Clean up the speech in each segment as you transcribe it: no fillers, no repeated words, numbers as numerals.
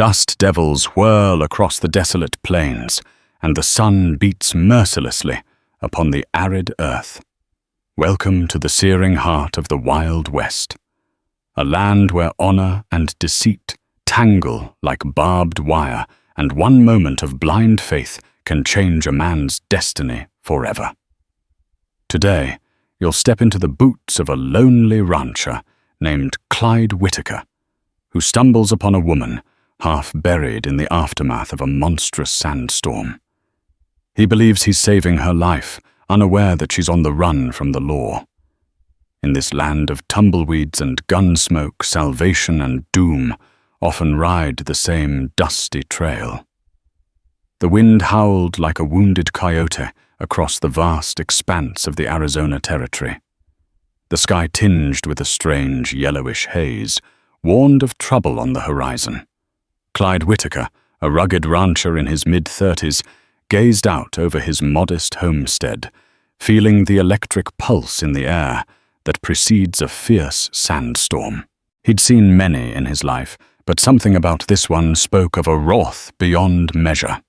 Dust devils whirl across the desolate plains, and the sun beats mercilessly upon the arid earth. Welcome to the searing heart of the Wild West, a land where honor and deceit tangle like barbed wire, and one moment of blind faith can change a man's destiny forever. Today, you'll step into the boots of a lonely rancher named Clyde Whitaker, who stumbles upon a woman half buried in the aftermath of a monstrous sandstorm. He believes he's saving her life, unaware that she's on the run from the law. In this land of tumbleweeds and gunsmoke, salvation and doom often ride the same dusty trail. The wind howled like a wounded coyote across the vast expanse of the Arizona Territory. The sky tinged with a strange yellowish haze warned of trouble on the horizon. Clyde Whitaker, a rugged rancher in his mid-30s, gazed out over his modest homestead, feeling the electric pulse in the air that precedes a fierce sandstorm. He'd seen many in his life, but something about this one spoke of a wrath beyond measure.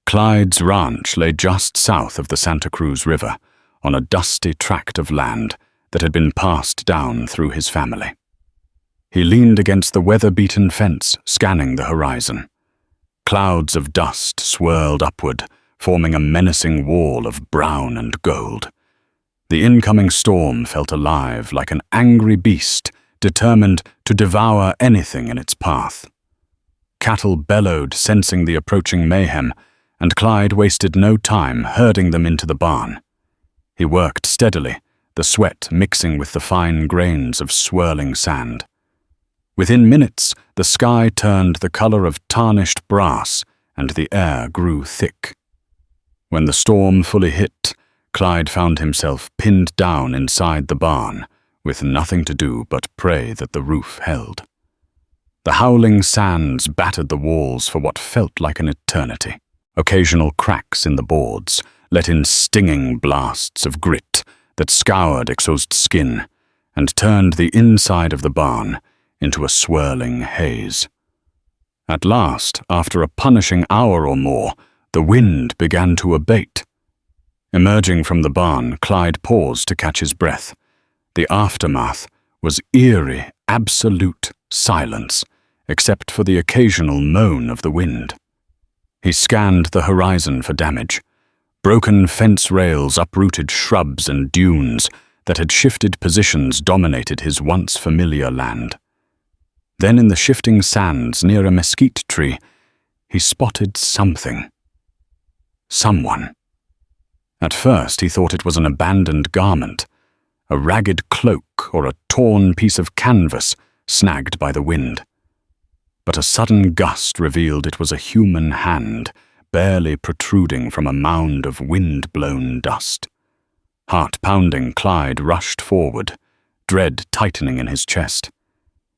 Clyde's ranch lay just south of the Santa Cruz River, on a dusty tract of land that had been passed down through his family. He leaned against the weather-beaten fence, scanning the horizon. Clouds of dust swirled upward, forming a menacing wall of brown and gold. The incoming storm felt alive like an angry beast, determined to devour anything in its path. Cattle bellowed, sensing the approaching mayhem, and Clyde wasted no time herding them into the barn. He worked steadily, the sweat mixing with the fine grains of swirling sand. Within minutes, the sky turned the color of tarnished brass, and the air grew thick. When the storm fully hit, Clyde found himself pinned down inside the barn, with nothing to do but pray that the roof held. The howling sands battered the walls for what felt like an eternity. Occasional cracks in the boards let in stinging blasts of grit that scoured exposed skin and turned the inside of the barn into a swirling haze. At last, after a punishing hour or more, the wind began to abate. Emerging from the barn, Clyde paused to catch his breath. The aftermath was eerie, absolute silence, except for the occasional moan of the wind. He scanned the horizon for damage. Broken fence rails, uprooted shrubs and dunes that had shifted positions dominated his once familiar land. Then in the shifting sands near a mesquite tree, he spotted something. Someone. At first he thought it was an abandoned garment, a ragged cloak or a torn piece of canvas snagged by the wind. But a sudden gust revealed it was a human hand, barely protruding from a mound of wind-blown dust. Heart-pounding, Clyde rushed forward, dread tightening in his chest.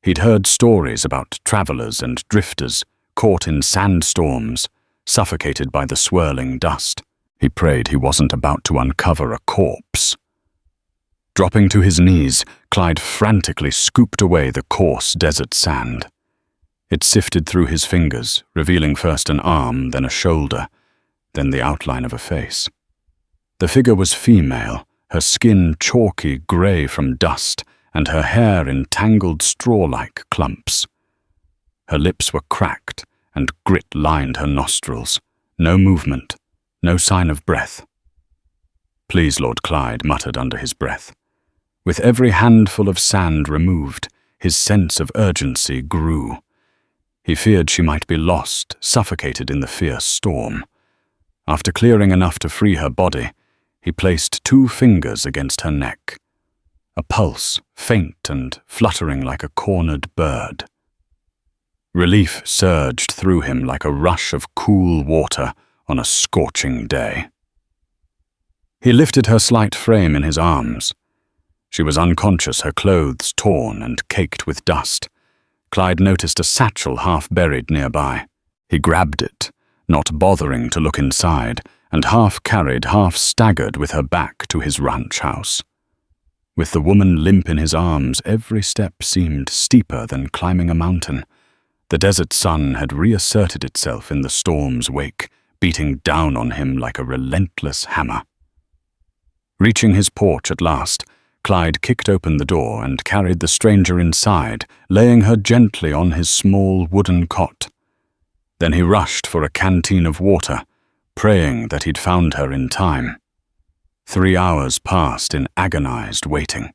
He'd heard stories about travelers and drifters caught in sandstorms, suffocated by the swirling dust. He prayed he wasn't about to uncover a corpse. Dropping to his knees, Clyde frantically scooped away the coarse desert sand. It sifted through his fingers, revealing first an arm, then a shoulder, then the outline of a face. The figure was female, her skin chalky gray from dust, and her hair in tangled straw-like clumps. Her lips were cracked, and grit lined her nostrils. No movement, no sign of breath. "Please, Lord," Clyde muttered under his breath. With every handful of sand removed, his sense of urgency grew. He feared she might be lost, suffocated in the fierce storm. After clearing enough to free her body, he placed 2 fingers against her neck. A pulse, faint and fluttering like a cornered bird. Relief surged through him like a rush of cool water on a scorching day. He lifted her slight frame in his arms. She was unconscious, her clothes torn and caked with dust. Clyde noticed a satchel half buried nearby. He grabbed it, not bothering to look inside, and half carried, half staggered with her back to his ranch house. With the woman limp in his arms, every step seemed steeper than climbing a mountain. The desert sun had reasserted itself in the storm's wake, beating down on him like a relentless hammer. Reaching his porch at last, Clyde kicked open the door and carried the stranger inside, laying her gently on his small wooden cot. Then he rushed for a canteen of water, praying that he'd found her in time. 3 hours passed in agonized waiting.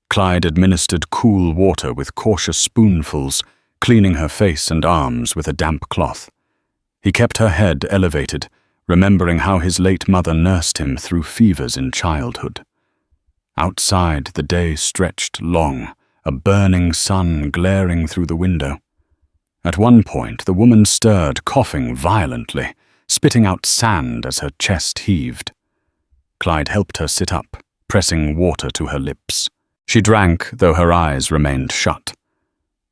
Clyde administered cool water with cautious spoonfuls, cleaning her face and arms with a damp cloth. He kept her head elevated, remembering how his late mother nursed him through fevers in childhood. Outside, the day stretched long, a burning sun glaring through the window. At one point, the woman stirred, coughing violently, spitting out sand as her chest heaved. Clyde helped her sit up, pressing water to her lips. She drank, though her eyes remained shut.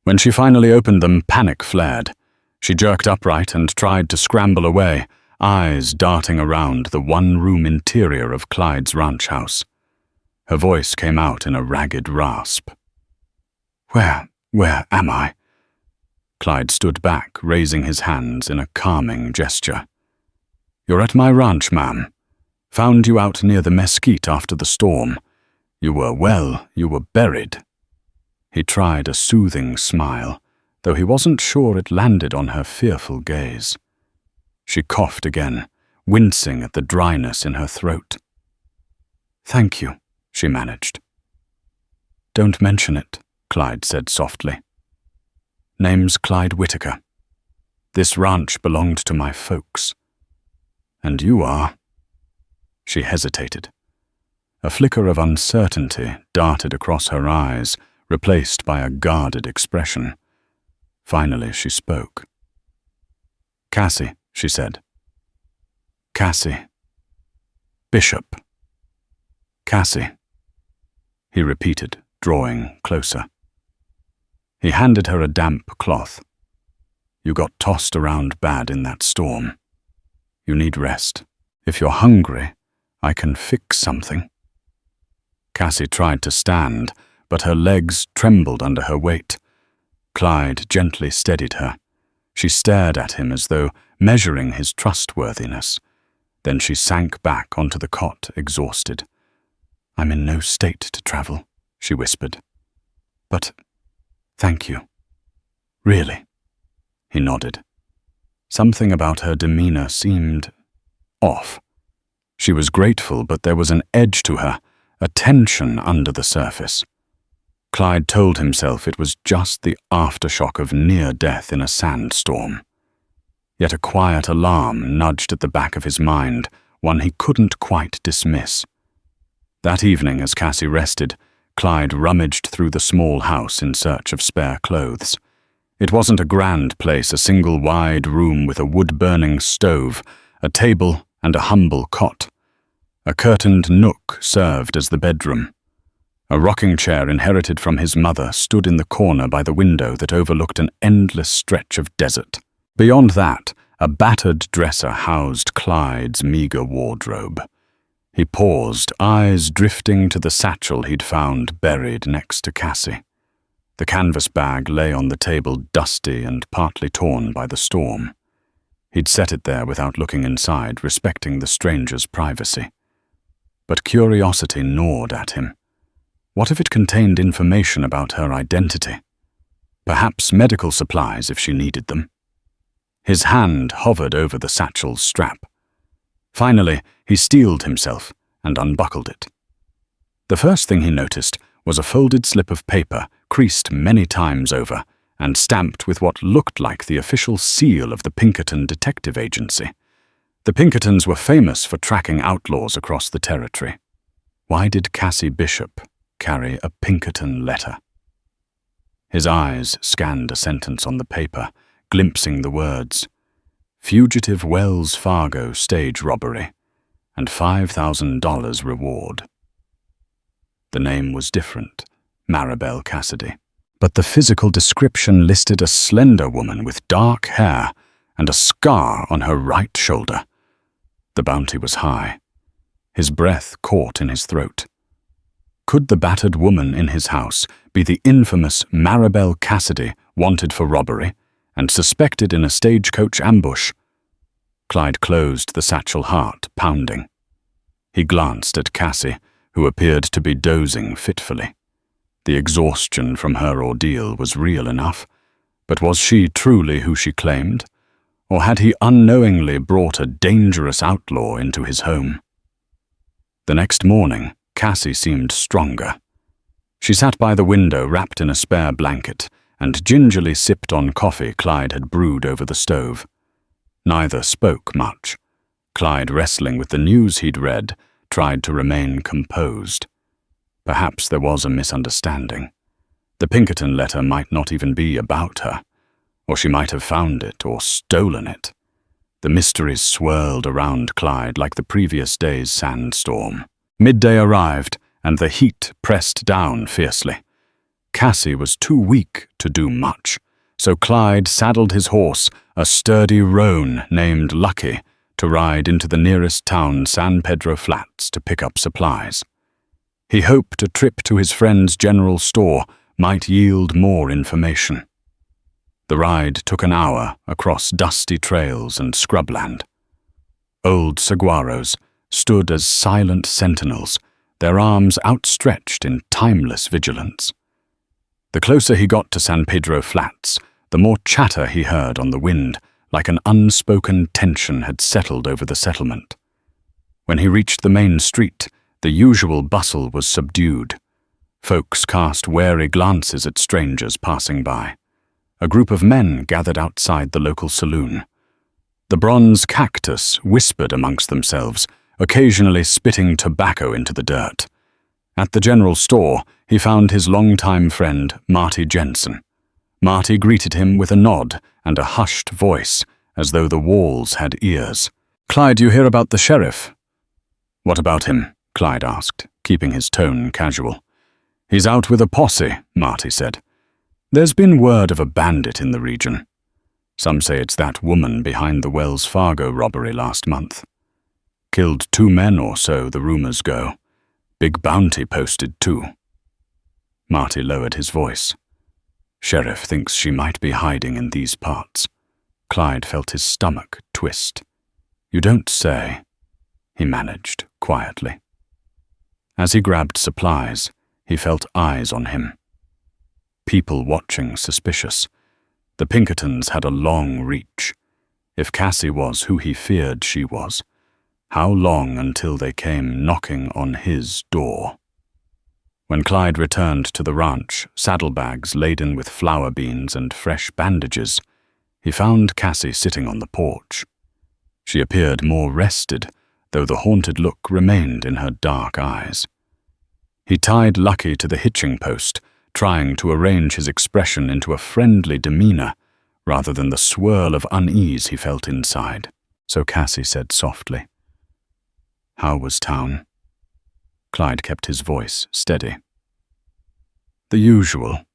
When she finally opened them, panic flared. She jerked upright and tried to scramble away, eyes darting around the one-room interior of Clyde's ranch house. Her voice came out in a ragged rasp. Where am I?" Clyde stood back, raising his hands in a calming gesture. "You're at my ranch, ma'am. Found you out near the mesquite after the storm. You were buried." He tried a soothing smile, though he wasn't sure it landed on her fearful gaze. She coughed again, wincing at the dryness in her throat. "Thank you," she managed. "Don't mention it," Clyde said softly. "Name's Clyde Whitaker. This ranch belonged to my folks. And you are—" She hesitated. A flicker of uncertainty darted across her eyes, replaced by a guarded expression. Finally, she spoke. "Cassie," she said. "Cassie. Bishop. Cassie," he repeated, drawing closer. He handed her a damp cloth. "You got tossed around bad in that storm. You need rest. If you're hungry, I can fix something." Cassie tried to stand, but her legs trembled under her weight. Clyde gently steadied her. She stared at him as though measuring his trustworthiness. Then she sank back onto the cot, exhausted. "I'm in no state to travel," she whispered. "But thank you. Really." He nodded. Something about her demeanor seemed off. She was grateful, but there was an edge to her, a tension under the surface. Clyde told himself it was just the aftershock of near death in a sandstorm. Yet a quiet alarm nudged at the back of his mind, one he couldn't quite dismiss. That evening, as Cassie rested, Clyde rummaged through the small house in search of spare clothes. It wasn't a grand place, a single wide room with a wood-burning stove, a table, and a humble cot. A curtained nook served as the bedroom. A rocking chair inherited from his mother stood in the corner by the window that overlooked an endless stretch of desert. Beyond that, a battered dresser housed Clyde's meager wardrobe. He paused, eyes drifting to the satchel he'd found buried next to Cassie. The canvas bag lay on the table, dusty and partly torn by the storm. He'd set it there without looking inside, respecting the stranger's privacy. But curiosity gnawed at him. What if it contained information about her identity? Perhaps medical supplies if she needed them. His hand hovered over the satchel's strap. Finally, he steeled himself and unbuckled it. The first thing he noticed was a folded slip of paper, creased many times over, and stamped with what looked like the official seal of the Pinkerton Detective Agency. The Pinkertons were famous for tracking outlaws across the territory. Why did Cassie Bishop carry a Pinkerton letter? His eyes scanned a sentence on the paper, glimpsing the words, "Fugitive Wells Fargo stage robbery, and $5,000 reward." The name was different, Maribel Cassidy, but the physical description listed a slender woman with dark hair and a scar on her right shoulder. The bounty was high. His breath caught in his throat. Could the battered woman in his house be the infamous Maribel Cassidy wanted for robbery, and suspected in a stagecoach ambush. Clyde closed the satchel, heart pounding. He glanced at Cassie, who appeared to be dozing fitfully. The exhaustion from her ordeal was real enough, but was she truly who she claimed? Or had he unknowingly brought a dangerous outlaw into his home? The next morning, Cassie seemed stronger. She sat by the window wrapped in a spare blanket and gingerly sipped on coffee Clyde had brewed over the stove. Neither spoke much. Clyde, wrestling with the news he'd read, tried to remain composed. Perhaps there was a misunderstanding. The Pinkerton letter might not even be about her, or she might have found it or stolen it. The mysteries swirled around Clyde like the previous day's sandstorm. Midday arrived, and the heat pressed down fiercely. Cassie was too weak to do much, so Clyde saddled his horse, a sturdy roan named Lucky, to ride into the nearest town, San Pedro Flats, to pick up supplies. He hoped a trip to his friend's general store might yield more information. The ride took an hour across dusty trails and scrubland. Old saguaros stood as silent sentinels, their arms outstretched in timeless vigilance. The closer he got to San Pedro Flats, the more chatter he heard on the wind, like an unspoken tension had settled over the settlement. When he reached the main street, the usual bustle was subdued. Folks cast wary glances at strangers passing by. A group of men gathered outside the local saloon. The bronze cactus whispered amongst themselves, occasionally spitting tobacco into the dirt. At the general store, he found his longtime friend, Marty Jensen. Marty greeted him with a nod and a hushed voice, as though the walls had ears. "Clyde, you hear about the sheriff?" "What about him?" Clyde asked, keeping his tone casual. "He's out with a posse," Marty said. "There's been word of a bandit in the region. Some say it's that woman behind the Wells Fargo robbery last month. Killed 2 men or so, the rumors go. Big bounty posted too." Marty lowered his voice. "Sheriff thinks she might be hiding in these parts." Clyde felt his stomach twist. "You don't say," he managed quietly. As he grabbed supplies, he felt eyes on him. People watching, suspicious. The Pinkertons had a long reach. If Cassie was who he feared she was, how long until they came knocking on his door? When Clyde returned to the ranch, saddlebags laden with flour beans and fresh bandages, he found Cassie sitting on the porch. She appeared more rested, though the haunted look remained in her dark eyes. He tied Lucky to the hitching post, trying to arrange his expression into a friendly demeanor rather than the swirl of unease he felt inside. So Cassie said softly, "How was town?" Clyde kept his voice steady. "The usual.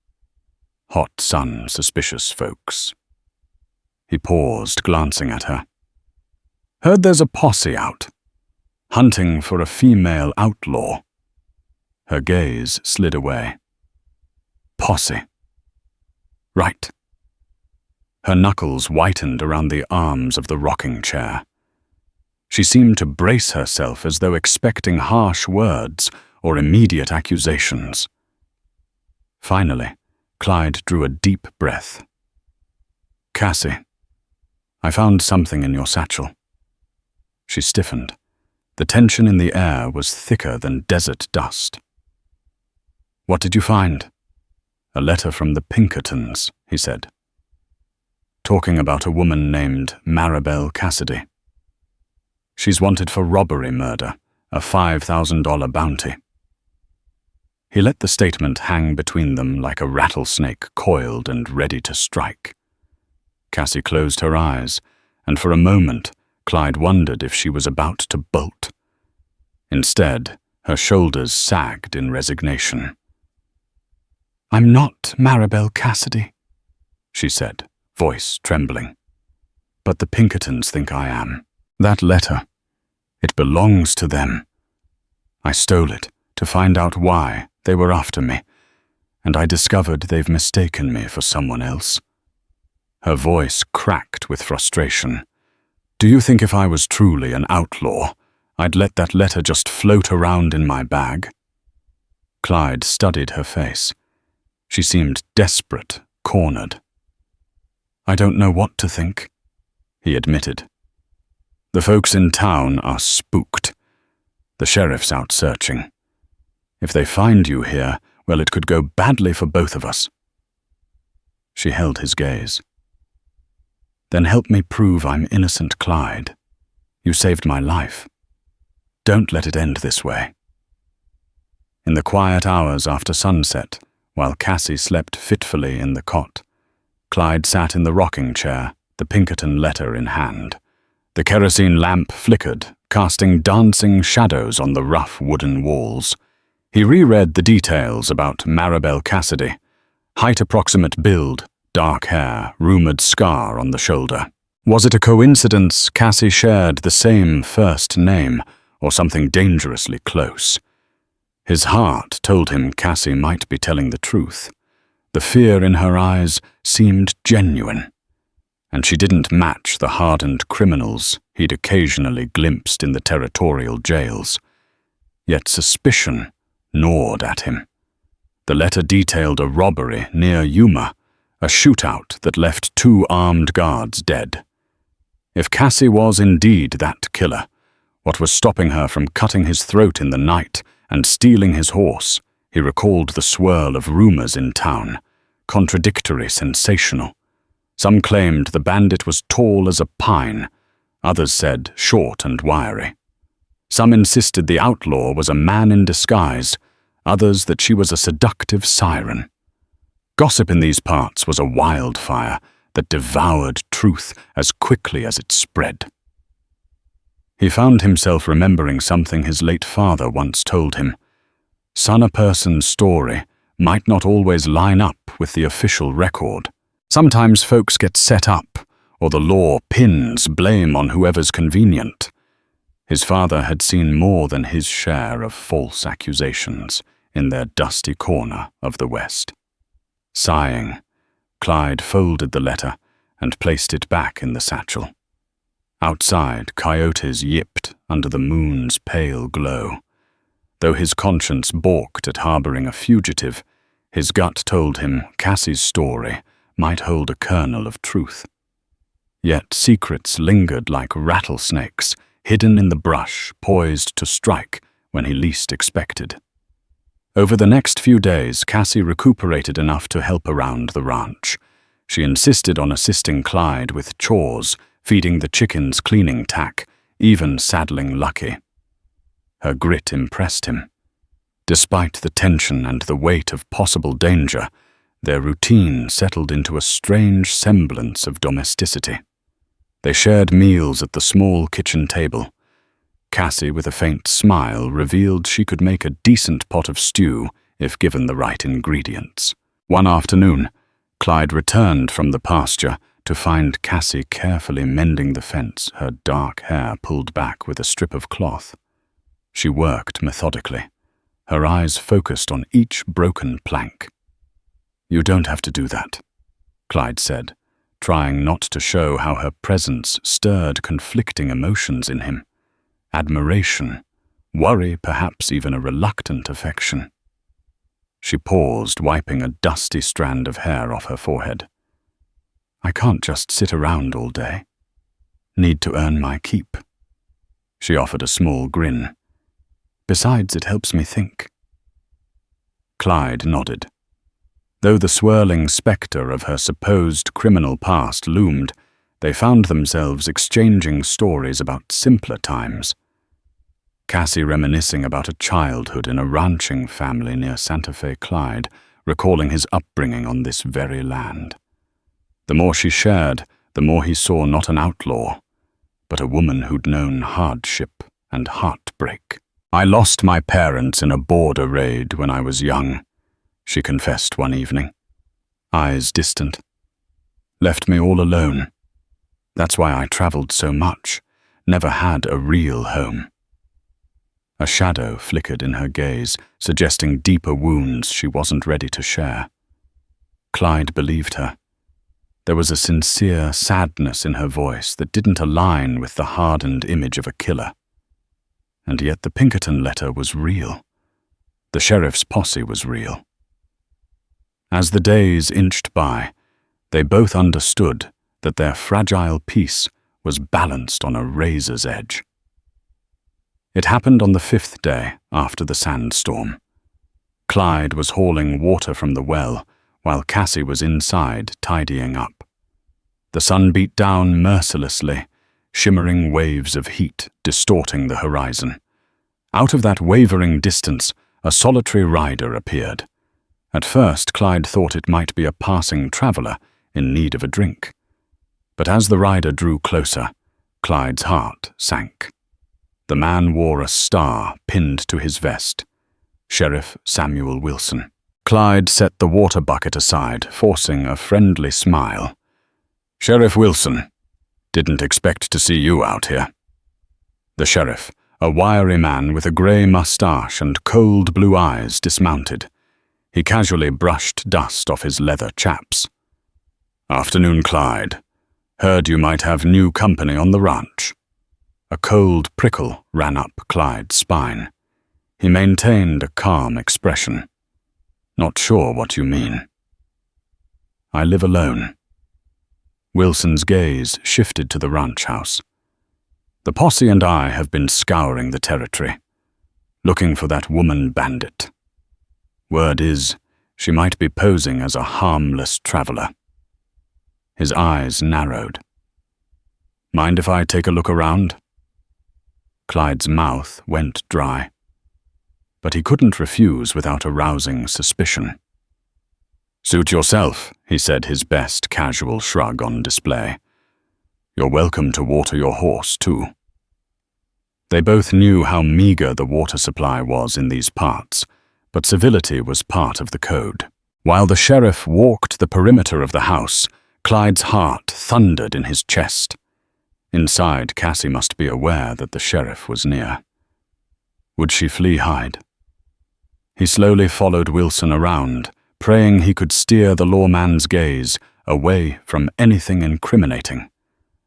Hot sun, suspicious folks." He paused, glancing at her. "Heard there's a posse out, hunting for a female outlaw." Her gaze slid away. "Posse. Right." Her knuckles whitened around the arms of the rocking chair. She seemed to brace herself as though expecting harsh words or immediate accusations. Finally, Clyde drew a deep breath. "Cassie, I found something in your satchel." She stiffened. The tension in the air was thicker than desert dust. "What did you find?" "A letter from the Pinkertons," he said. "Talking about a woman named Maribel Cassidy. She's wanted for robbery murder, a $5,000 bounty." He let the statement hang between them like a rattlesnake coiled and ready to strike. Cassie closed her eyes, and for a moment, Clyde wondered if she was about to bolt. Instead, her shoulders sagged in resignation. "I'm not Maribel Cassidy," she said, voice trembling. "But the Pinkertons think I am. That letter, it belongs to them. I stole it to find out why they were after me, and I discovered they've mistaken me for someone else." Her voice cracked with frustration. "Do you think if I was truly an outlaw, I'd let that letter just float around in my bag?" Clyde studied her face. She seemed desperate, cornered. "I don't know what to think," he admitted. "The folks in town are spooked. The sheriff's out searching. If they find you here, well, it could go badly for both of us." She held his gaze. "Then help me prove I'm innocent, Clyde. You saved my life. Don't let it end this way." In the quiet hours after sunset, while Cassie slept fitfully in the cot, Clyde sat in the rocking chair, the Pinkerton letter in hand. The kerosene lamp flickered, casting dancing shadows on the rough wooden walls. He reread the details about Maribel Cassidy: height approximate build, dark hair, rumored scar on the shoulder. Was it a coincidence Cassie shared the same first name, or something dangerously close? His heart told him Cassie might be telling the truth. The fear in her eyes seemed genuine, and she didn't match the hardened criminals he'd occasionally glimpsed in the territorial jails. Yet suspicion gnawed at him. The letter detailed a robbery near Yuma, a shootout that left 2 armed guards dead. If Cassie was indeed that killer, what was stopping her from cutting his throat in the night and stealing his horse? He recalled the swirl of rumors in town, contradictory, sensational. Some claimed the bandit was tall as a pine, others said short and wiry. Some insisted the outlaw was a man in disguise, others that she was a seductive siren. Gossip in these parts was a wildfire that devoured truth as quickly as it spread. He found himself remembering something his late father once told him. Son, a person's story might not always line up with the official record. Sometimes folks get set up, or the law pins blame on whoever's convenient. His father had seen more than his share of false accusations in their dusty corner of the West. Sighing, Clyde folded the letter and placed it back in the satchel. Outside, coyotes yipped under the moon's pale glow. Though his conscience balked at harboring a fugitive, his gut told him Cassie's story might hold a kernel of truth. Yet secrets lingered like rattlesnakes, hidden in the brush, poised to strike when he least expected. Over the next few days, Cassie recuperated enough to help around the ranch. She insisted on assisting Clyde with chores, feeding the chickens cleaning tack, even saddling Lucky. Her grit impressed him. Despite the tension and the weight of possible danger, their routine settled into a strange semblance of domesticity. They shared meals at the small kitchen table. Cassie, with a faint smile, revealed she could make a decent pot of stew if given the right ingredients. One afternoon, Clyde returned from the pasture to find Cassie carefully mending the fence, her dark hair pulled back with a strip of cloth. She worked methodically, her eyes focused on each broken plank. "You don't have to do that," Clyde said, trying not to show how her presence stirred conflicting emotions in him. Admiration, worry, perhaps even a reluctant affection. She paused, wiping a dusty strand of hair off her forehead. "I can't just sit around all day. Need to earn my keep." She offered a small grin. "Besides, it helps me think." Clyde nodded. Though the swirling spectre of her supposed criminal past loomed, they found themselves exchanging stories about simpler times. Cassie reminiscing about a childhood in a ranching family near Santa Fe, Clyde, recalling his upbringing on this very land. The more she shared, the more he saw not an outlaw, but a woman who'd known hardship and heartbreak. "I lost my parents in a border raid when I was young," she confessed one evening, eyes distant. "Left me all alone. That's why I traveled so much, never had a real home." A shadow flickered in her gaze, suggesting deeper wounds she wasn't ready to share. Clyde believed her. There was a sincere sadness in her voice that didn't align with the hardened image of a killer. And yet the Pinkerton letter was real. The sheriff's posse was real. As the days inched by, they both understood that their fragile peace was balanced on a razor's edge. It happened on the 5th day after the sandstorm. Clyde was hauling water from the well, while Cassie was inside tidying up. The sun beat down mercilessly, shimmering waves of heat distorting the horizon. Out of that wavering distance, a solitary rider appeared. At first, Clyde thought it might be a passing traveler in need of a drink. But as the rider drew closer, Clyde's heart sank. The man wore a star pinned to his vest. Sheriff Samuel Wilson. Clyde set the water bucket aside, forcing a friendly smile. "Sheriff Wilson, didn't expect to see you out here." The sheriff, a wiry man with a grey mustache and cold blue eyes, dismounted. He casually brushed dust off his leather chaps. "Afternoon, Clyde. Heard you might have new company on the ranch." A cold prickle ran up Clyde's spine. He maintained a calm expression. "Not sure what you mean." "I live alone." Wilson's gaze shifted to the ranch house. "The posse and I have been scouring the territory, looking for that woman bandit. Word is, she might be posing as a harmless traveler." His eyes narrowed. "Mind if I take a look around?" Clyde's mouth went dry, but he couldn't refuse without arousing suspicion. "Suit yourself," he said, his best casual shrug on display. "You're welcome to water your horse, too." They both knew how meager the water supply was in these parts, but civility was part of the code. While the sheriff walked the perimeter of the house, Clyde's heart thundered in his chest. Inside, Cassie must be aware that the sheriff was near. Would she flee hide? He slowly followed Wilson around, praying he could steer the lawman's gaze away from anything incriminating.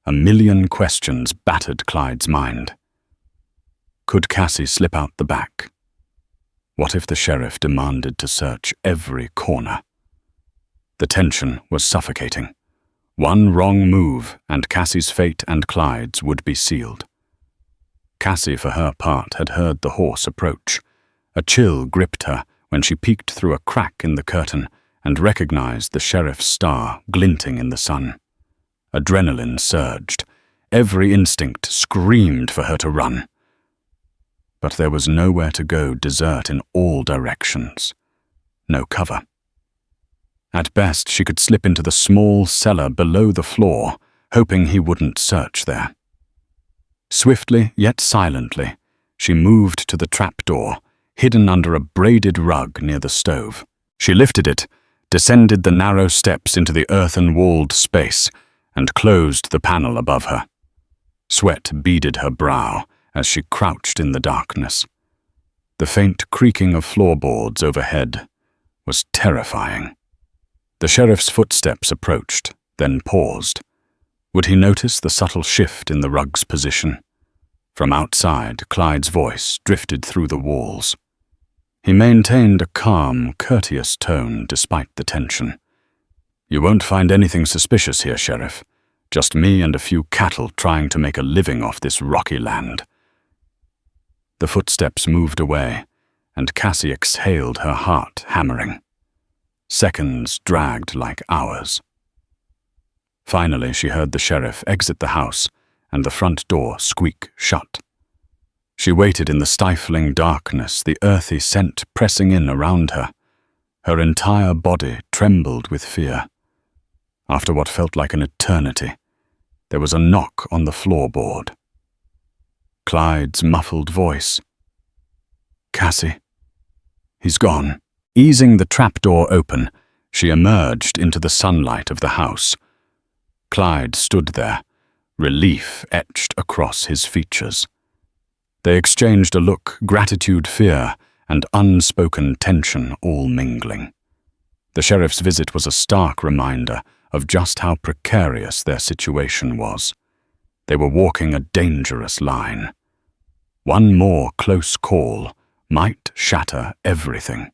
A million questions battered Clyde's mind. Could Cassie slip out the back? What if the sheriff demanded to search every corner? The tension was suffocating. One wrong move, and Cassie's fate and Clyde's would be sealed. Cassie, for her part, had heard the horse approach. A chill gripped her when she peeked through a crack in the curtain and recognized the sheriff's star glinting in the sun. Adrenaline surged. Every instinct screamed for her to run. But there was nowhere to go, desert in all directions. No cover. At best, she could slip into the small cellar below the floor, hoping he wouldn't search there. Swiftly, yet silently, she moved to the trapdoor, hidden under a braided rug near the stove. She lifted it, descended the narrow steps into the earthen-walled space, and closed the panel above her. Sweat beaded her brow as she crouched in the darkness. The faint creaking of floorboards overhead was terrifying. The sheriff's footsteps approached, then paused. Would he notice the subtle shift in the rug's position? From outside, Clyde's voice drifted through the walls. He maintained a calm, courteous tone despite the tension. "You won't find anything suspicious here, Sheriff. Just me and a few cattle trying to make a living off this rocky land." The footsteps moved away, and Cassie exhaled, her heart hammering. Seconds dragged like hours. Finally, she heard the sheriff exit the house and the front door squeak shut. She waited in the stifling darkness, the earthy scent pressing in around her. Her entire body trembled with fear. After what felt like an eternity, there was a knock on the floorboard. Clyde's muffled voice. "Cassie." "He's gone." Easing the trapdoor open, she emerged into the sunlight of the house. Clyde stood there, relief etched across his features. They exchanged a look, gratitude, fear, and unspoken tension all mingling. The sheriff's visit was a stark reminder of just how precarious their situation was. They were walking a dangerous line. One more close call might shatter everything.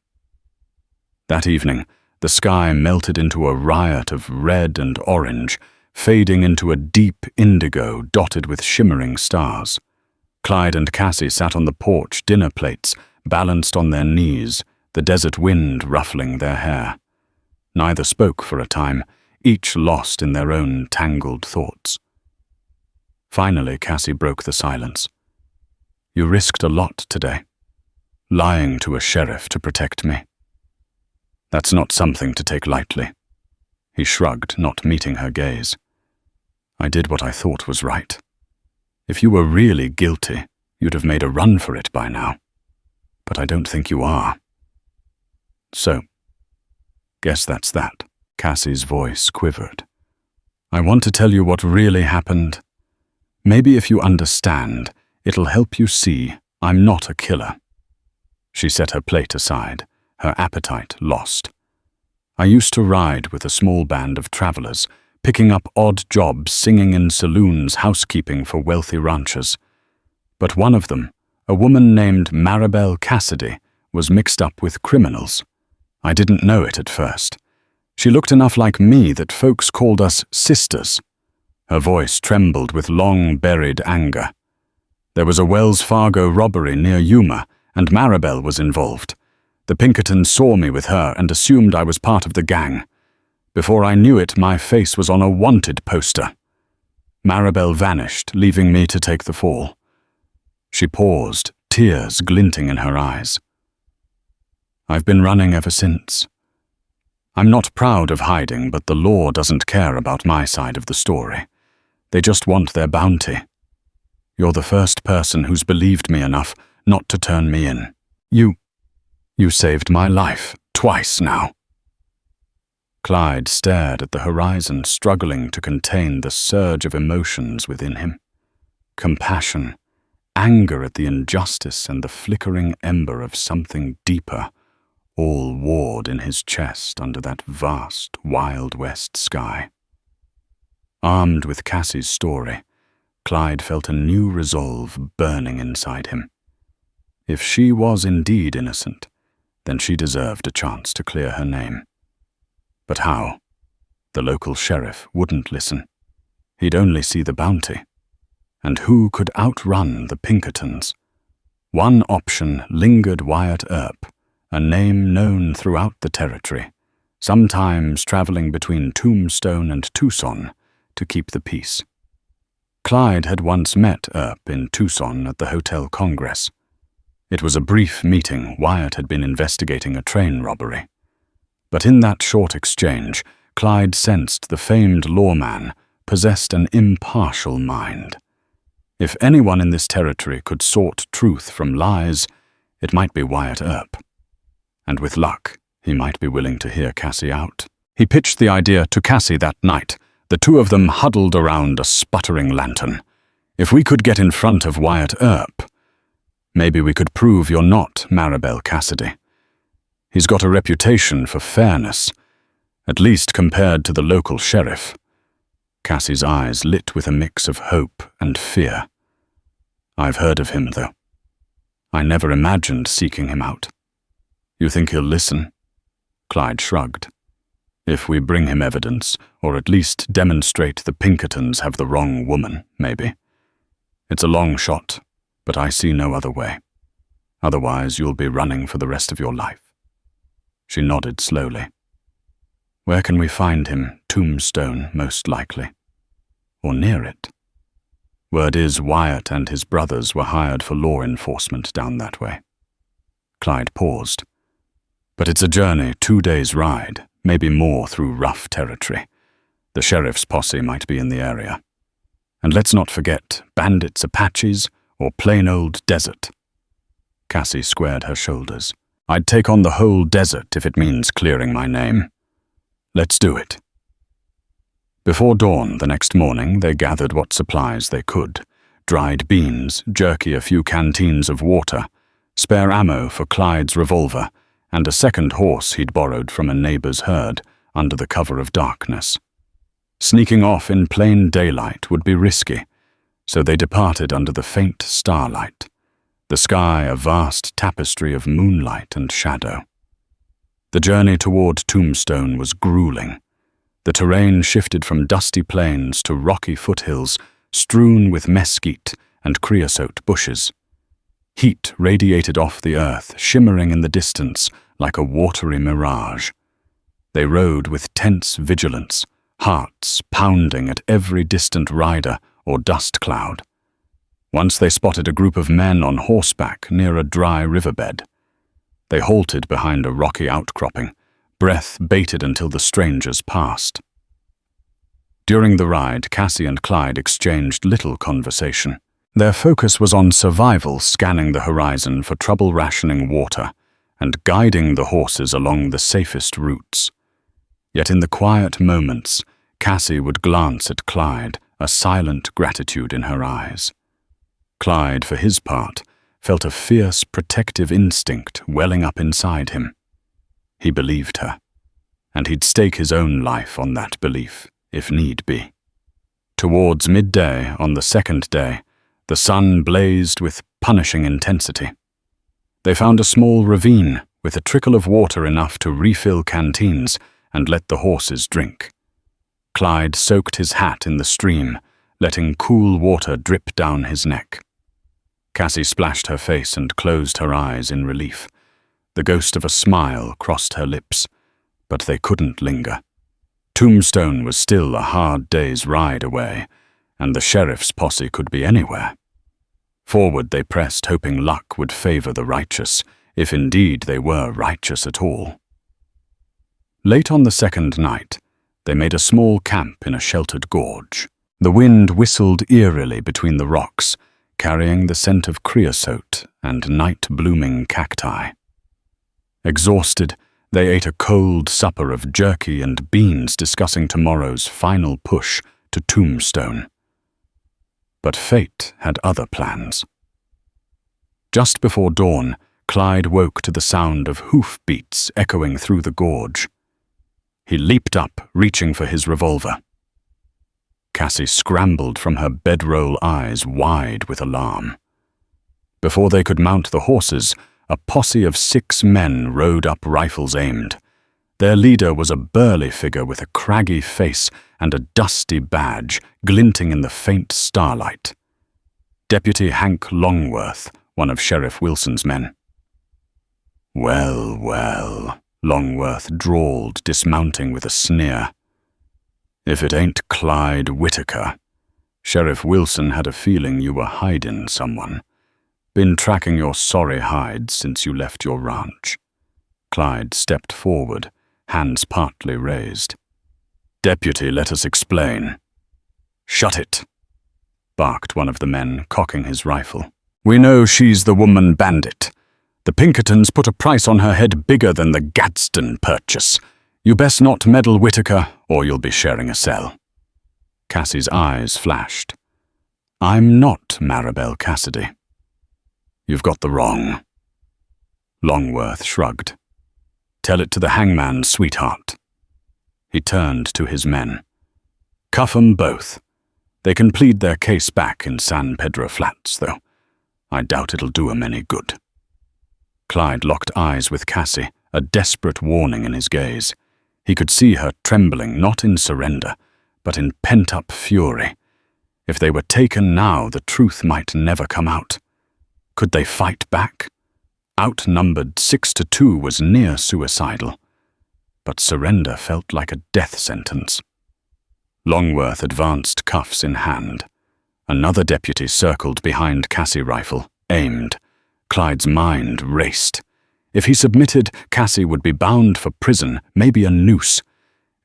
That evening, the sky melted into a riot of red and orange, fading into a deep indigo dotted with shimmering stars. Clyde and Cassie sat on the porch, dinner plates balanced on their knees, the desert wind ruffling their hair. Neither spoke for a time, each lost in their own tangled thoughts. Finally, Cassie broke the silence. "You risked a lot today, lying to a sheriff to protect me. That's not something to take lightly." He shrugged, not meeting her gaze. "I did what I thought was right. If you were really guilty, you'd have made a run for it by now. But I don't think you are. So, guess that's that." Cassie's voice quivered. "I want to tell you what really happened. Maybe if you understand, it'll help you see I'm not a killer." She set her plate aside, her appetite lost. "I used to ride with a small band of travelers, picking up odd jobs singing in saloons, housekeeping for wealthy ranchers. But one of them, a woman named Maribel Cassidy, was mixed up with criminals. I didn't know it at first. She looked enough like me that folks called us sisters." Her voice trembled with long-buried anger. "There was a Wells Fargo robbery near Yuma, and Maribel was involved. The Pinkertons saw me with her and assumed I was part of the gang. Before I knew it, my face was on a wanted poster. Maribel vanished, leaving me to take the fall." She paused, tears glinting in her eyes. "I've been running ever since. I'm not proud of hiding, but the law doesn't care about my side of the story. They just want their bounty. You're the first person who's believed me enough not to turn me in. You saved my life twice now." Clyde stared at the horizon, struggling to contain the surge of emotions within him. Compassion, anger at the injustice, and the flickering ember of something deeper, all warred in his chest under that vast, Wild West sky. Armed with Cassie's story, Clyde felt a new resolve burning inside him. If she was indeed innocent, then she deserved a chance to clear her name. But how? The local sheriff wouldn't listen. He'd only see the bounty. And who could outrun the Pinkertons? One option lingered: Wyatt Earp, a name known throughout the territory, sometimes traveling between Tombstone and Tucson to keep the peace. Clyde had once met Earp in Tucson at the Hotel Congress. It was a brief meeting. Wyatt had been investigating a train robbery. But in that short exchange, Clyde sensed the famed lawman possessed an impartial mind. If anyone in this territory could sort truth from lies, it might be Wyatt Earp. And with luck, he might be willing to hear Cassie out. He pitched the idea to Cassie that night, the two of them huddled around a sputtering lantern. "If we could get in front of Wyatt Earp, maybe we could prove you're not Maribel Cassidy. He's got a reputation for fairness, at least compared to the local sheriff." Cassie's eyes lit with a mix of hope and fear. "I've heard of him, though. I never imagined seeking him out." "You think he'll listen?" Clyde shrugged. "If we bring him evidence, or at least demonstrate the Pinkertons have the wrong woman, maybe. It's a long shot, but I see no other way. Otherwise, you'll be running for the rest of your life." She nodded slowly. "Where can we find him? Tombstone, most likely. Or near it. Word is Wyatt and his brothers were hired for law enforcement down that way." Clyde paused. "But it's a journey, 2 days' ride, maybe more through rough territory. The sheriff's posse might be in the area. And let's not forget bandits, Apaches, or plain old desert." Cassie squared her shoulders. "I'd take on the whole desert if it means clearing my name. Let's do it." Before dawn the next morning, they gathered what supplies they could: dried beans, jerky, a few canteens of water, spare ammo for Clyde's revolver, and a second horse he'd borrowed from a neighbor's herd under the cover of darkness. Sneaking off in plain daylight would be risky, so they departed under the faint starlight, the sky a vast tapestry of moonlight and shadow. The journey toward Tombstone was grueling. The terrain shifted from dusty plains to rocky foothills strewn with mesquite and creosote bushes. Heat radiated off the earth, shimmering in the distance like a watery mirage. They rode with tense vigilance, hearts pounding at every distant rider or dust cloud. Once they spotted a group of men on horseback near a dry riverbed. They halted behind a rocky outcropping, breath bated until the strangers passed. During the ride, Cassie and Clyde exchanged little conversation. Their focus was on survival, scanning the horizon for trouble-rationing water and guiding the horses along the safest routes. Yet in the quiet moments, Cassie would glance at Clyde, a silent gratitude in her eyes. Clyde, for his part, felt a fierce protective instinct welling up inside him. He believed her, and he'd stake his own life on that belief, if need be. Towards midday on the second day, the sun blazed with punishing intensity. They found a small ravine with a trickle of water enough to refill canteens and let the horses drink. Clyde soaked his hat in the stream, letting cool water drip down his neck. Cassie splashed her face and closed her eyes in relief. The ghost of a smile crossed her lips, but they couldn't linger. Tombstone was still a hard day's ride away, and the sheriff's posse could be anywhere. Forward they pressed, hoping luck would favor the righteous, if indeed they were righteous at all. Late on the second night, they made a small camp in a sheltered gorge. The wind whistled eerily between the rocks, carrying the scent of creosote and night-blooming cacti. Exhausted, they ate a cold supper of jerky and beans, discussing tomorrow's final push to Tombstone. But fate had other plans. Just before dawn, Clyde woke to the sound of hoofbeats echoing through the gorge. He leaped up, reaching for his revolver. Cassie scrambled from her bedroll, eyes wide with alarm. Before they could mount the horses, a posse of 6 men rode up, rifles aimed. Their leader was a burly figure with a craggy face and a dusty badge glinting in the faint starlight. Deputy Hank Longworth, one of Sheriff Wilson's men. "Well, well," Longworth drawled, dismounting with a sneer. "If it ain't Clyde Whitaker. Sheriff Wilson had a feeling you were hiding someone. Been tracking your sorry hide since you left your ranch." Clyde stepped forward, hands partly raised. "Deputy, let us explain." "Shut it," barked one of the men, cocking his rifle. "We know she's the woman bandit. The Pinkertons put a price on her head bigger than the Gadsden purchase. You best not meddle, Whitaker, or you'll be sharing a cell." Cassie's eyes flashed. "I'm not Maribel Cassidy." "You've got the wrong." Longworth shrugged. "Tell it to the hangman, sweetheart." He turned to his men. "Cuff 'em both. They can plead their case back in San Pedro Flats, though. I doubt it'll do 'em any good." Clyde locked eyes with Cassie, a desperate warning in his gaze. He could see her trembling, not in surrender, but in pent-up fury. If they were taken now, the truth might never come out. Could they fight back? Outnumbered 6-2 was near suicidal, but surrender felt like a death sentence. Longworth advanced, cuffs in hand. Another deputy circled behind Cassie rifle, aimed. Clyde's mind raced. If he submitted, Cassie would be bound for prison, maybe a noose.